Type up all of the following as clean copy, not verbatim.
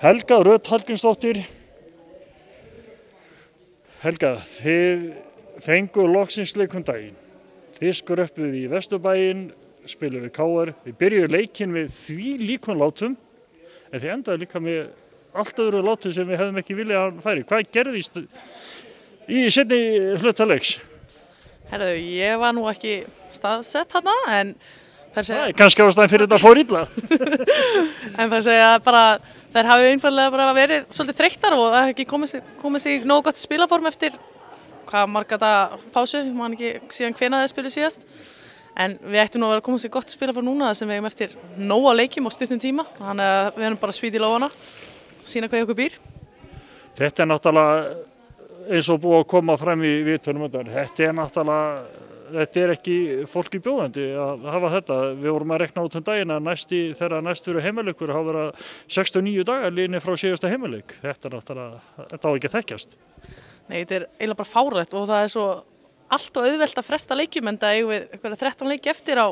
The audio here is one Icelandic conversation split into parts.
Helga Rödd Hallgrímsdóttir. Helga, þið fengu loksins leik daginn. Þið skröppuð í Vesturbæinn, spiluð við KR. Við byrjuðum leikinn við því líkum látum, en þið endaði líka með allt öðru látum sem við hefðum ekki viljað að hann færi. Hvað gerðist í seinni hluta leiks? Herðu, ég var nú ekki staðsett þarna, en þær segja... Kannski ástæðan fyrir þetta fór illa. En þær segja bara, þær hafi einfallega bara verið svolítið þreyttar og það hefði ekki komið sig nógu gott spilaform eftir hvað marga daga pásu, ég man ekki síðan hvenær þið spiluð síðast. En við ættum nú að vera að koma sér gott spilaform núna sem við hefum eftir nóg á leikjum og stuttum tíma, þannig að við erum bara svít í lófana og sína hvað okkur býr. Þetta náttúrulega eins og búið að koma fram í viðtölum þetta ekki fólki bjóðandi að hafa þetta. Við vorum að rekna út daginn að þegar næst fyrir heimileikur hafa verið 69 dagar liðnir frá síðasta heimileik. Þetta á ekki að þekkjast. Nei, þetta er eiginlega bara fáránlegt og það er svo allt og auðvelt að fresta leikjum en það eigum við 13 leiki eftir á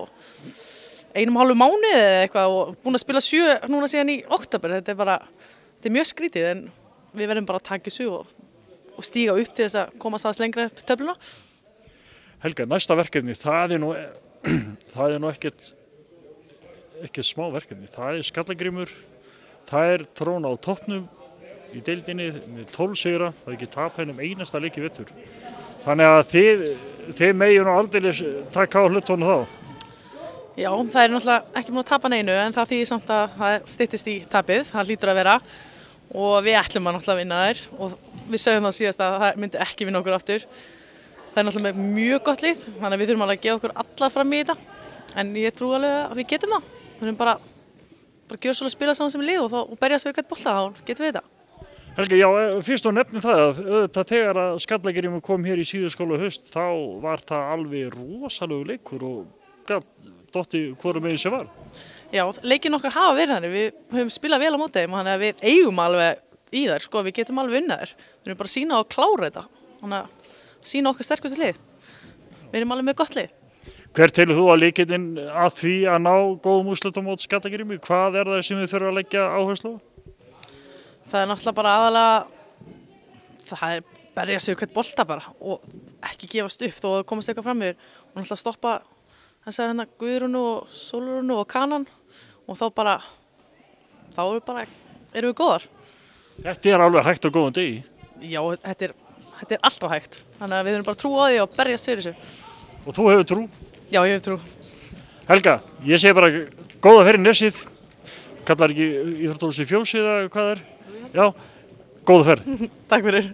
1,5 mánuði eða eitthvað og búin að spila 7 núna síðan í október. Þetta er mjög skrítið en við verðum bara að taka þessu og stíga upp til þess að komast aðeins lengra upp töfluna. Helga, næsta verkefni, það er nú ekkert smá verkefni. Það er Skallagrímur, það er tróna á toppnum í deildinni með 12 sigra, það er ekki tap hennum einasta leik í vetur. Þannig að þið megið nú aldeilis taka á hlutunum þá. Já, það er náttúrulega ekki múið að tapa neinu en það þýðir samt að það styttist í tapið, það hlýtur að vera og við ætlum að náttúrulega vinna þær og við sögum það síðast að það myndi ekki vinna okkur aftur. Það er náttúrulega með mjög gott lið, þannig að við þurfum alveg að gefa okkur allar fram í þetta. En ég trú alveg að við getum það. Við þurfum bara gjöra svolítið að spila saman sem lið og berjast fyrir hvert bolta, þá getum við þetta. Helga, já, fyrst og nefnum það að þegar að Skallagrímur kom hér í síðuskóla haust, þá var það alveg rosalegu leikur og dotti hvorum meginn sem var. Já, leikinn okkar hafa verið þannig. Við höfum spilað vel á móti þeim, þannig að við eigum alveg í þær, sko, við getum alveg unnið þær. Við þurfum bara að sýna og klára þetta. Þannig að sýna okkar sterkustu lið. Við erum alveg með gott lið. Hver telur þú að lykillinn að því að ná góðum úrslitum móti Skallagrími? Hvað er það sem þið þurfum að leggja áherslu á? Það er náttúrulega bara það er berja sig hvert bolta bara og ekki gefast upp þó að komast eitthvað fram yfir og náttúrulega stoppa þessar Guðrúnu og Sólrúnu og Kanan og þá erum við góðar. Þetta er alveg hægt á góðum degi. Já, þetta er alltaf hægt. Þannig að við þurfum bara að trúa á því og berjast fyrir þessu. Og þú hefur trú? Já, ég hefur trú. Helga, ég segi bara góða ferð í Nesið. Kallar ekki íþróttahúsið Fjósið eða hvað það er? Já, góða ferð. Takk fyrir.